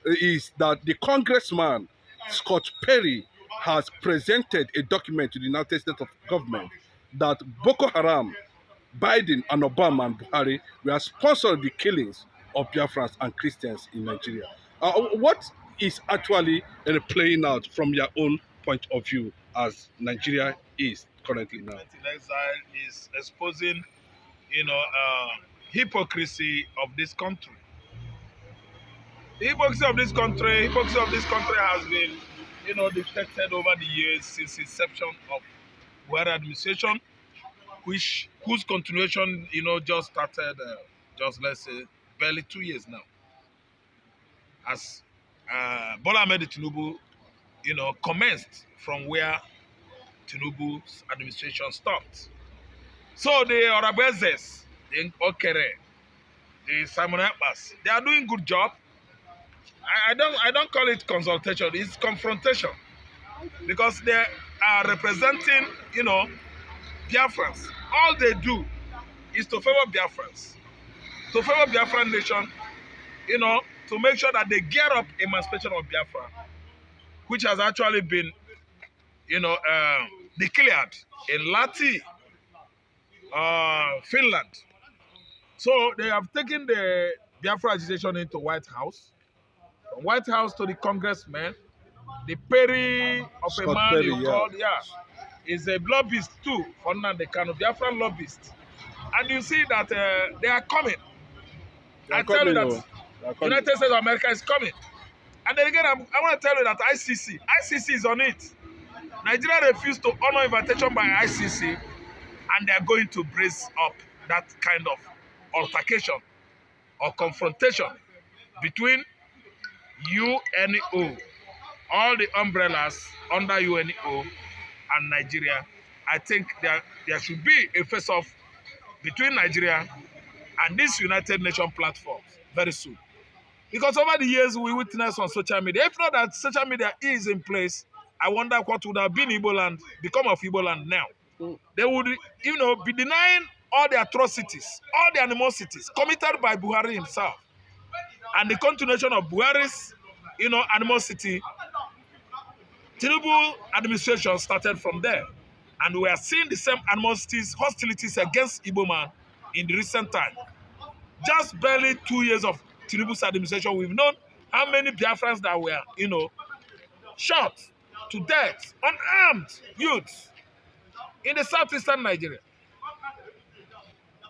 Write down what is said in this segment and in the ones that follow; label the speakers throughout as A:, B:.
A: is that the congressman, Scott Perry, has presented a document to the United States of government that Boko Haram, Biden and Obama and Buhari were sponsoring the killings of Biafrans and Christians in Nigeria. What is actually playing out from your own point of view as Nigeria is currently now?
B: In exile is exposing, hypocrisy of this country. The hypocrisy of this country has been, detected over the years since inception of Buhari administration, whose continuation, just started, let's say, barely 2 years now. As Bola Ahmed Tinuubu, commenced from where Tinuubu's administration stopped. So the Orabuez'S, the Okere, the Simon Ekpas, they are doing good job. I don't call it consultation, it's confrontation. Because they are representing, Biafrans. All they do is to favor Biafrans, to favor Biafran nation, to make sure that they gear up emancipation of Biafra, which has actually been, declared in Lati, Finland. So they have taken the Biafra agitation into White House, from White House to the congressman. The Perry of
A: Scott
B: a man
A: Perry,
B: you called, is a lobbyist too for nnamdikanu, Biafran lobbyist. And you see that they are coming. I tell you that United States of America is coming. And then again, I want to tell you that ICC is on it. Nigeria refused to honor invitation by ICC, and they are going to brace up that kind of altercation or confrontation between UNO, all the umbrellas under UNO, and Nigeria. I think there should be a face-off between Nigeria and this United Nations platform very soon. Because over the years we witnessed on social media, if not that social media is in place, I wonder what would have been Igbo land, become of Igbo land now. They would, be denying all the atrocities, all the animosities committed by Buhari himself. And the continuation of Buhari's, animosity. Tinuubu administration started from there. And we are seeing the same animosities, hostilities against Igbo man in the recent time. Just barely 2 years of Tinuubu's administration, we've known how many Biafrans that were, shot to death, unarmed youths in the southeastern Nigeria.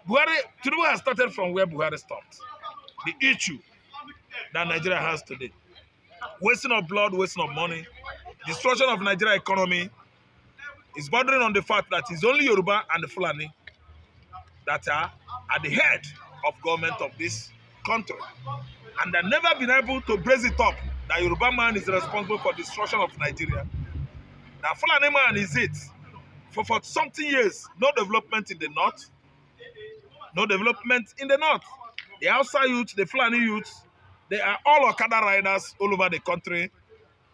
B: Tinuubu has started from where Buhari stopped. The issue that Nigeria has today. Wasting of blood, wasting of money, destruction of Nigeria economy is bordering on the fact that it's only Yoruba and the Fulani that are at the head of government of this country. And they've never been able to brace it up that Yoruba man is responsible for destruction of Nigeria. That Fulani man is it. For something years, no development in the north. No development in the north. The Hausa youth, the Fulani youth, they are all Okada riders all over the country.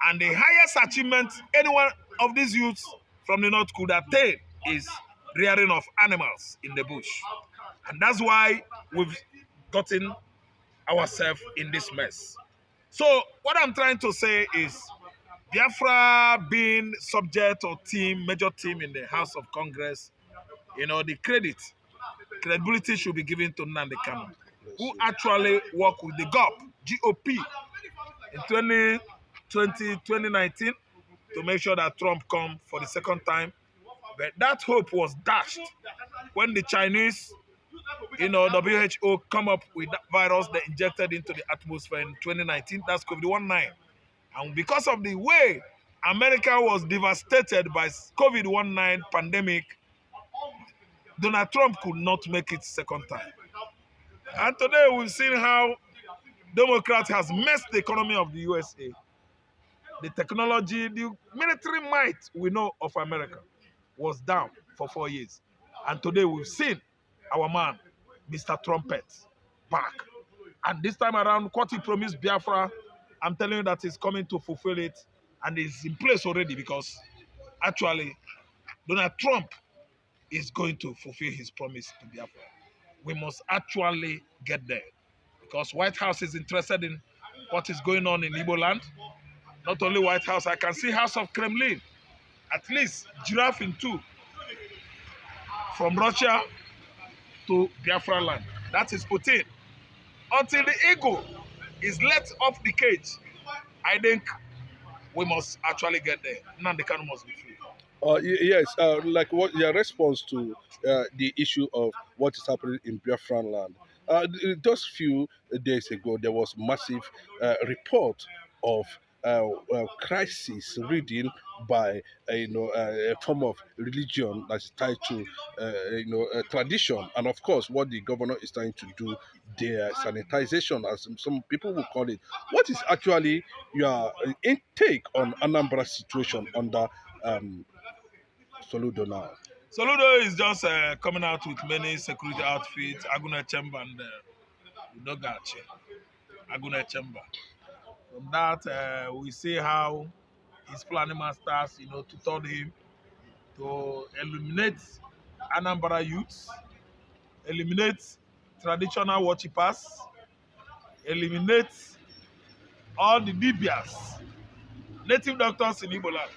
B: And the highest achievement any one of these youths from the north could attain is rearing of animals in the bush. And that's why we've gotten ourselves in this mess. So what I'm trying to say is Biafra being subject or major team in the House of Congress, the credibility should be given to nnamdikanu, who actually worked with the GOP in 2019 to make sure that Trump come for the second time. But that hope was dashed when the Chinese, WHO come up with that virus they injected into the atmosphere in 2019. That's COVID-19. And because of the way America was devastated by COVID-19 pandemic, Donald Trump could not make it second time. And today we've seen how Democrats has messed the economy of the USA. The technology, the military might we know of America was down for 4 years. And today we've seen our man, Mr. Trumpet, back. And this time around, what he promised Biafra, I'm telling you that he's coming to fulfill it. And it's in place already because actually Donald Trump is going to fulfill his promise to Biafra. We must actually get there because White House is interested in what is going on in Igbo land. Not only White House, I can see House of Kremlin. At least giraffe in two. From Russia to BiAFRA land. That is Putin. Until the ego is let off the cage, I think we must actually get there. nnamdikanu must be free.
A: Yes, like what your response to the issue of what is happening in Biafran land. Just few days ago, there was massive report of crisis reading by a form of religion that's tied to tradition, and of course, what the governor is trying to do, their sanitization, as some people will call it. What is actually your intake on Anambra situation under Soludo now?
B: Soludo is just coming out with many security outfits, Aguna Chamber and Udogachi. Aguna Chamber. From that, we see how his planning masters, tutored him to eliminate Anambra youths, eliminate traditional worshippers, eliminate all the Bibias, native doctors in Igbo land,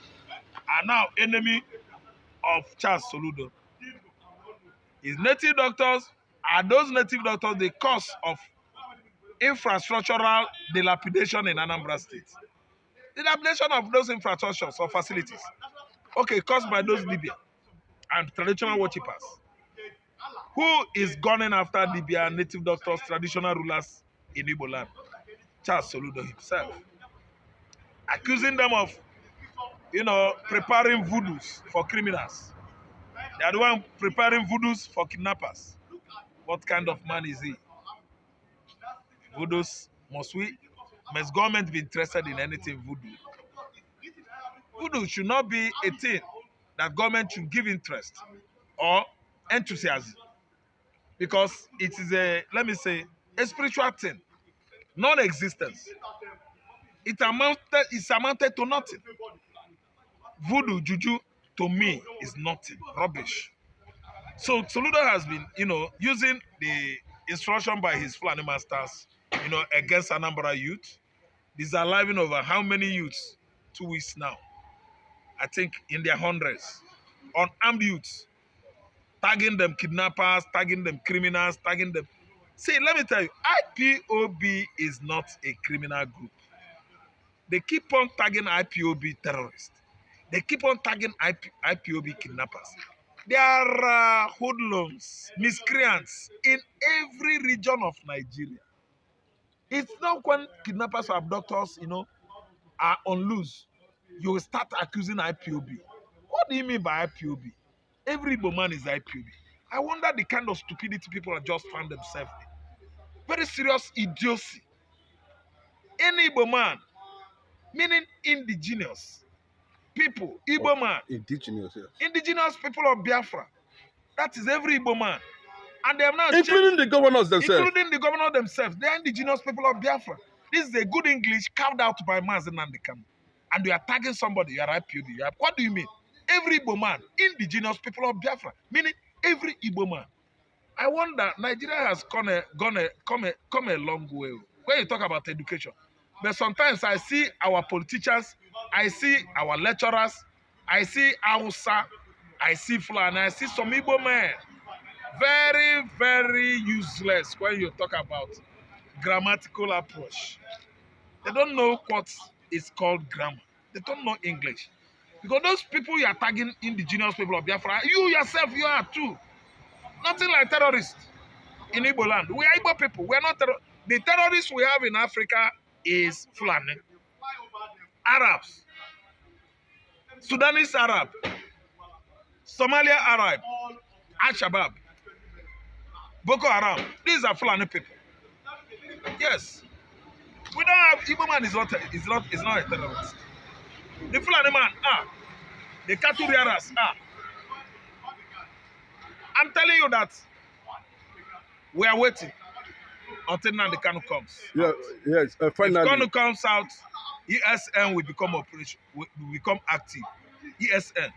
B: are now enemy of Charles Soludo. His native doctors are those native doctors the cause of infrastructural dilapidation in Anambra State. Dilapidation of those infrastructures or facilities, okay, caused by those Libya and traditional worshippers. Who is gunning after Libya native doctors, traditional rulers in Igbo land? Charles Soludo himself. Accusing them of, preparing voodoos for criminals. They are the one preparing voodoos for kidnappers. What kind of man is he? Voodoos, must government be interested in anything voodoo? Voodoo should not be a thing that government should give interest or enthusiasm, because it is a spiritual thing, non-existence. It's amounted to nothing. Voodoo, juju, to me, is nothing, rubbish. So Soludo has been, using the instruction by his Fulani masters, against Anambra youth. These are living over how many youths? 2 weeks now. I think in their hundreds. Unarmed youths. Tagging them kidnappers, tagging them criminals, tagging them. See, let me tell you, IPOB is not a criminal group. They keep on tagging IPOB terrorists. They keep on tagging IPOB kidnappers. There are hoodlums, miscreants in every region of Nigeria. It's not when kidnappers or abductors, are on loose, you will start accusing IPOB. What do you mean by IPOB? Every Igbo man is IPOB. I wonder the kind of stupidity people have just found themselves in. Very serious idiocy. Any Igbo man, meaning indigenous people, Igbo man.
A: Indigenous, yes.
B: Indigenous people of Biafra. That is every Igbo man. And they have now
A: including the governors themselves.
B: Including the governor themselves. They are indigenous people of Biafra. This is a good English carved out by nnamdikanu. And you are tagging somebody, you are IPOB. What do you mean? Every Igbo man, indigenous people of Biafra, meaning every Igbo man. I wonder, Nigeria has come a long way when you talk about education. But sometimes I see our politicians, I see our lecturers, I see Hausa, I see Fulani, I see some Igbo men. Very, very useless when you talk about grammatical approach. They don't know what is called grammar. They don't know English. Because those people you are tagging indigenous people of Biafra, you yourself, you are too. Nothing like terrorists in Igbo land. We are Igbo people. We are not terrorists. The terrorists we have in Africa is Fulani, Arabs, Sudanese Arab, Somalia Arab, Al-Shabaab, Boko Haram. These are Fulani people. Yes. We don't have Igbo man is not a terrorist. The Fulani man, the cattle rearers, I'm telling you that we are waiting until nnamdikanu comes.
A: Yeah, yes. Finally,
B: if Kanu comes out, ESN will become active. ESN,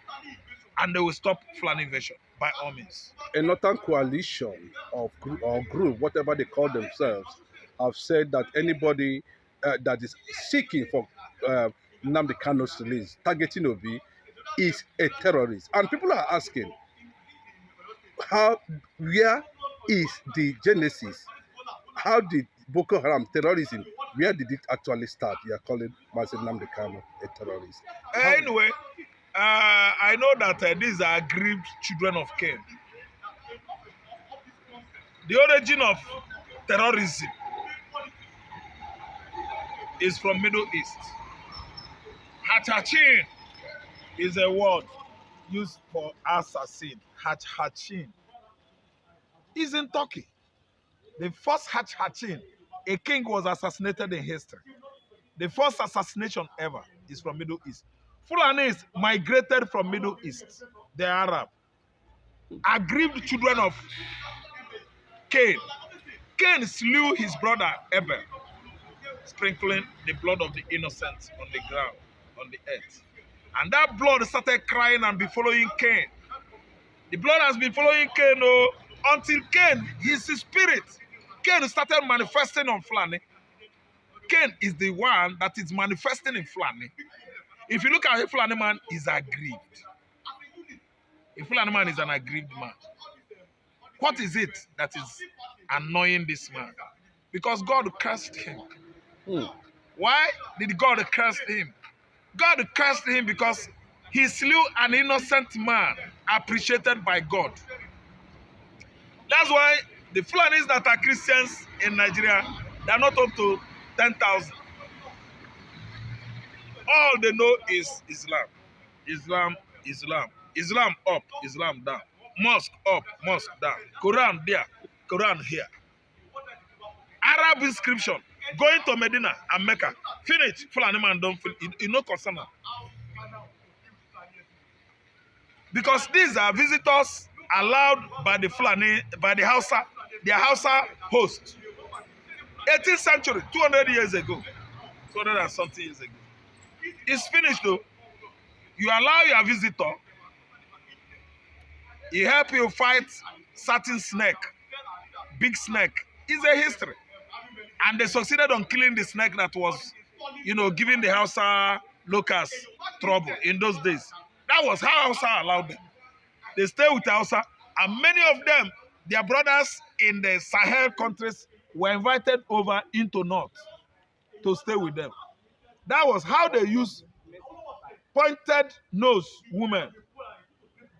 B: and they will stop Fulani invasion by all means.
A: A northern coalition or group, whatever they call themselves, have said that anybody that is seeking for nnamdikanu's release, targeting Obi, is a terrorist. And people are asking, where is the genesis? How did Boko Haram terrorism, where did it actually start? You are calling Mazi Nnamdi Kanu a terrorist.
B: Anyway, I know that these are aggrieved children of Cain. The origin of terrorism is from Middle East. Hachachin is a word used for assassin. Hachachin is in Turkey. The first Hachachin, a king was assassinated in history. The first assassination ever is from Middle East. Fulanis migrated from Middle East. They are Arab. Aggrieved children of Cain. Cain slew his brother Abel, sprinkling the blood of the innocents on the ground, on the earth. And that blood started crying and be following Cain. The blood has been following Cain until Cain, his spirit, Cain started manifesting on Fulani. Cain is the one that is manifesting in Fulani. If you look at a Fulani man, he's aggrieved. A Fulani man is an aggrieved man. What is it that is annoying this man? Because God cursed him. Why did God curse him? God cursed him because he slew an innocent man appreciated by God. That's why the Fulanis that are Christians in Nigeria, they are not up to 10,000. All they know is Islam. Islam, Islam. Islam up, Islam down. Mosque up, mosque down. Quran there, Quran here. Arab inscription. Going to Medina and Mecca. Finish. Fulani man don't feel it no concern. Because these are visitors allowed by the Fulani, by the Hausa, their Hausa host. 18th century, 200 years ago. 200 and something years ago. It's finished though. You allow your visitor, he help you fight certain snake, big snake. It's a history. And they succeeded on killing the snake that was, giving the Hausa locals trouble in those days. That was how Hausa allowed them. They stay with Hausa, and many of them, their brothers in the Sahel countries, were invited over into North to stay with them. That was how they used pointed nose women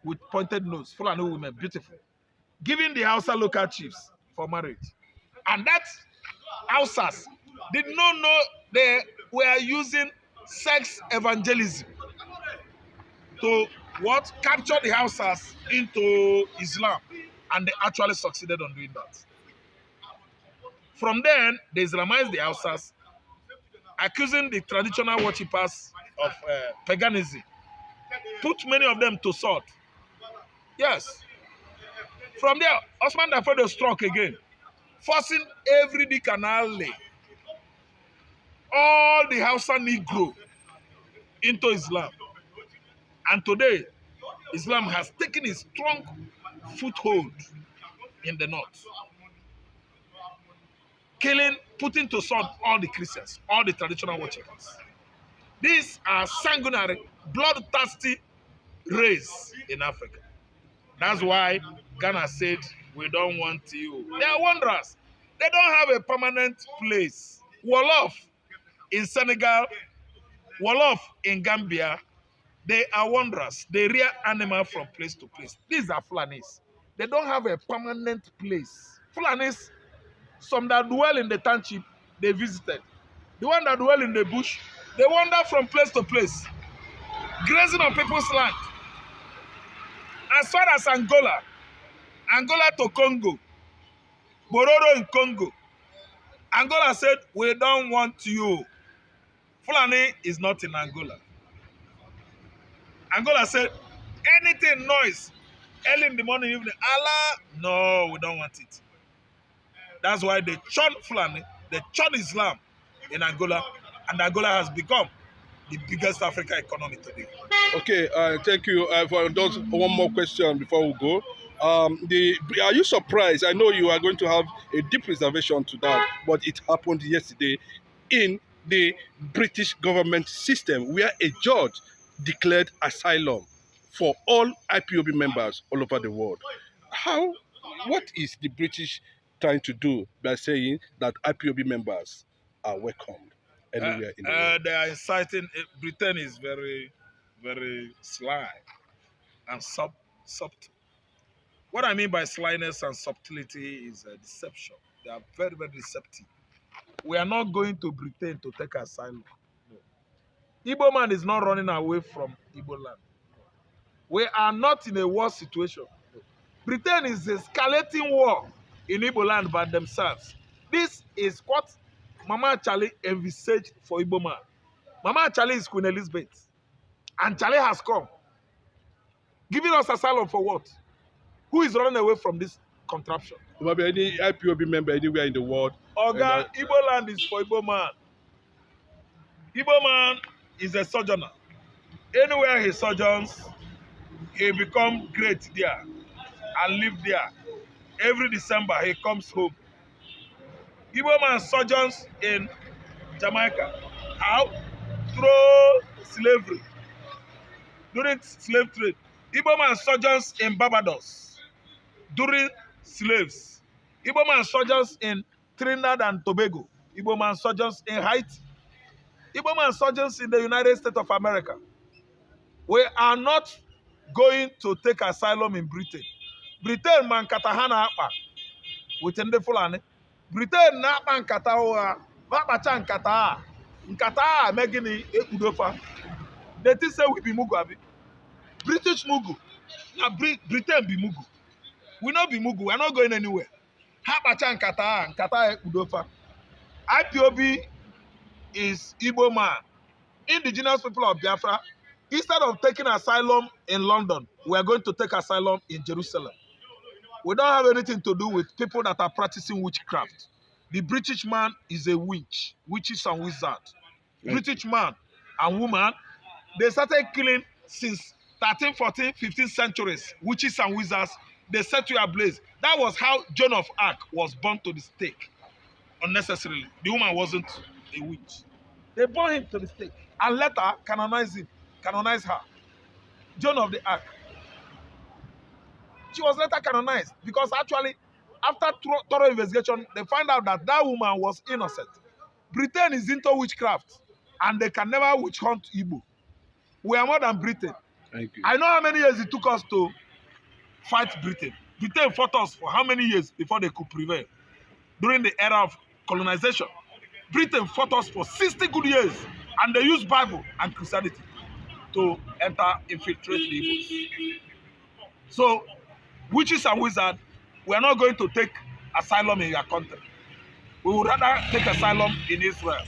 B: with pointed nose, Fulani women, beautiful, giving the Hausa local chiefs for marriage. And that Hausas did not know they were using sex evangelism to capture the Hausas into Islam, and they actually succeeded on doing that. From then, they Islamized the Hausas, accusing the traditional worshippers of paganism, put many of them to sword. Yes. From there, Osman Dafoe struck again, forcing every Dick and alley, all the Hausa Negro into Islam. And today, Islam has taken a strong foothold in the north, killing, putting to sword all the Christians, all the traditional worshippers. These are sanguinary, bloodthirsty race in Africa. That's why Ghana said, we don't want you. They are wanderers. They don't have a permanent place. Wolof in Senegal, Wolof in Gambia, they are wanderers. They rear animals from place to place. These are Fulanis. They don't have a permanent place. Fulanis, some that dwell in the township, they visited. The one that dwell in the bush, they wander from place to place, grazing on people's land. As far as Angola to Congo, Bororo in Congo, Angola said, we don't want you. Fulani is not in Angola. Angola said, anything noise, early in the morning, evening, Allah, no, we don't want it. That's why they churn Fulani, they churn Islam in Angola, and Angola has become the biggest African economy today.
A: Okay, thank you. For those, one more question before we go. Are you surprised? I know you are going to have a deep reservation to that, but it happened yesterday in the British government system where a judge declared asylum for all IPOB members all over the world. What is the British trying to do by saying that IPOB members are welcomed anywhere in the world?
B: They are inciting. Britain is very, very sly and subtle. What I mean by slyness and subtlety is deception. They are very, very deceptive. We are not going to Britain to take asylum. No. Igbo man is not running away from Igbo land. We are not in a war situation. No. Britain is escalating war in Igbo land by themselves. This is what Mama Charlie envisaged for Igbo man. Mama Charlie is Queen Elizabeth. And Charlie has come. Giving us asylum for what? Who is running away from this contraption?
A: Maybe any IPOB member anywhere in the world.
B: Oga, Igbo land is for Igbo man. Igbo man is a sojourner. Anywhere he sojourns, he becomes great there and live there. Every December, he comes home. Igbo man sojourns in Jamaica. How? Through slavery. During slave trade. Igbo man sojourns in Barbados. During slaves. Igbo man sojourns in Trinidad and Tobago. Igbo man sojourns in Haiti. Igbo man sojourns in the United States of America. We are not going to take asylum in Britain. Britain man katahana apa within the Fulani. Britain na apa nkata oha, vapacha nkata. Nkata megini ekudofa. They think say we be Mugu abi. British Mugu. Na Britain be Mugu. We not be Mugu. We are not going anywhere. Hapacha nkata ekudofa. IPOB is Igbo man. Indigenous people of Biafra. Instead of taking asylum in London, we are going to take asylum in Jerusalem. We don't have anything to do with people that are practicing witchcraft. The British man is a witch, witches and wizards. British man and woman, they started killing since 13, 14, 15 centuries. Witches and wizards, they set you ablaze. That was how Joan of Arc was burned to the stake unnecessarily. The woman wasn't a witch. They burned him to the stake and later canonize her. Joan of the Arc. She was later canonized because actually, after thorough investigation, they find out that that woman was innocent. Britain is into witchcraft, and they can never witch hunt Igbo. We are more than Britain.
A: Thank you.
B: I know how many years it took us to fight Britain. Britain fought us for how many years before they could prevail? During the era of colonization. Britain fought us for 60 good years, and they used Bible and Christianity to infiltrate the Igbos. So, witches and wizards, we are not going to take asylum in your country. We would rather take asylum in Israel.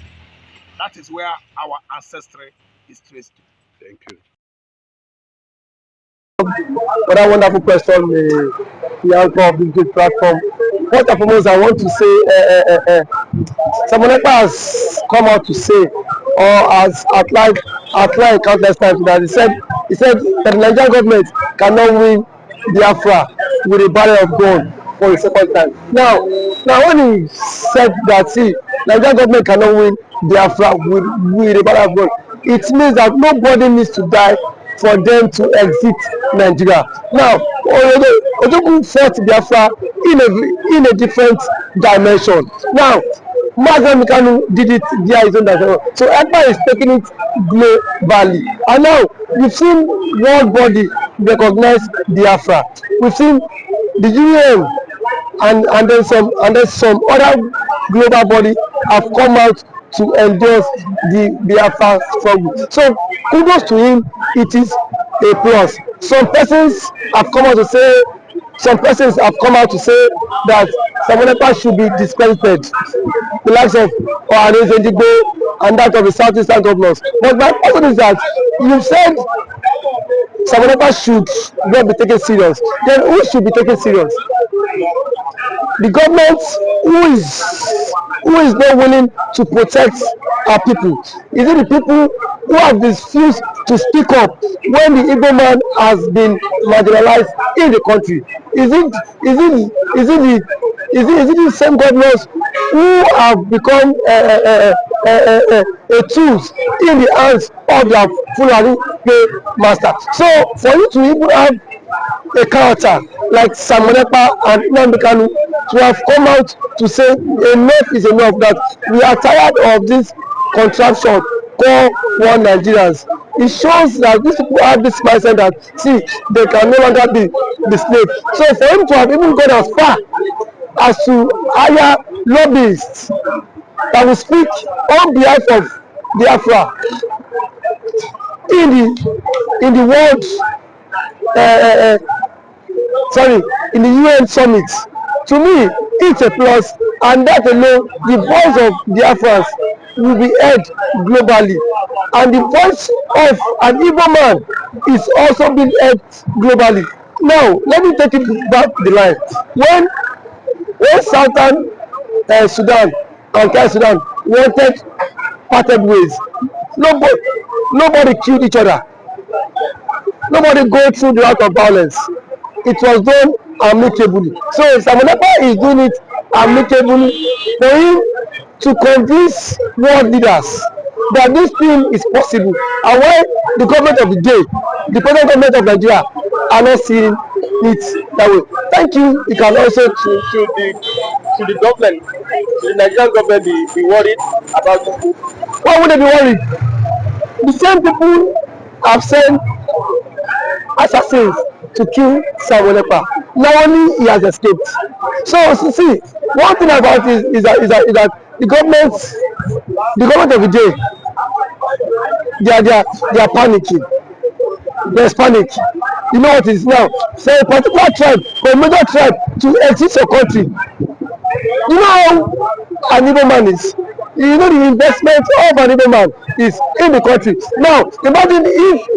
B: That is where our ancestry is traced to.
A: Thank you.
C: For that wonderful question, the answer of this great platform. First and foremost, I want to say, someone has come out to say, or has outlined countless times that he said that the Nigerian government cannot win Biafra with a barrel of gun for a second time. Now when he said that, see, Nigerian government cannot win Biafra with a barrel of gun, it means that nobody needs to die for them to exit Nigeria. Now, Ojogun fought Biafra in a different dimension. Now, nnamdikanu did it via his own dimension. So EPA is taking it globally. And now, we've seen world body recognize Biafra. We've seen the UN and then some other global body have come out to endorse the Biafra struggle. So kudos to him, it is a plus. Some persons have come out to say that Samonekpa should be discredited, the likes of Orabuez'S and that of the southeastern governors. But my question is that you said Samonekpa should not be taken serious. Then who should be taken serious? The government who who is not willing to protect our people? Is it the people who have refused to speak up when the Igbo man has been marginalized in the country? Is it the same governors who have become a tools in the hands of their Fulani master? So for you to even have a character like Samonepa and nnamdikanu to have come out to say enough is enough, that we are tired of this contraption called one Nigerians. It shows that these people have this mindset that see they can no longer be the slave. So for him to have even gone as far as to hire lobbyists that will speak on behalf of Biafra in the world sorry, in the UN summit, to me it's a plus, and that alone the voice of Biafrans will be heard globally, and the voice of an Igbo man is also being heard globally. Now let me take it back the line. When Southern Sudan and South Sudan wanted parted ways, nobody killed each other. Nobody go through the route of violence. It was done amicably. So Samonepa is doing it amicably for him to convince world leaders that this thing is possible, and why the government of the day, the present government of Nigeria, are not seeing it that way. Thank you. You can also to the government, to the Nigerian government, be worried about this. Why would they be worried? The same people have sent assassins to kill Samonepa. Now only he has escaped. So see, one thing about it is that the government of the day, they are panicking. There's panic. You know what it is now? So a particular tribe or a major tribe to exit your country. You know how an Igbo man is. You know the investment of an Igbo man is in the country. Now imagine if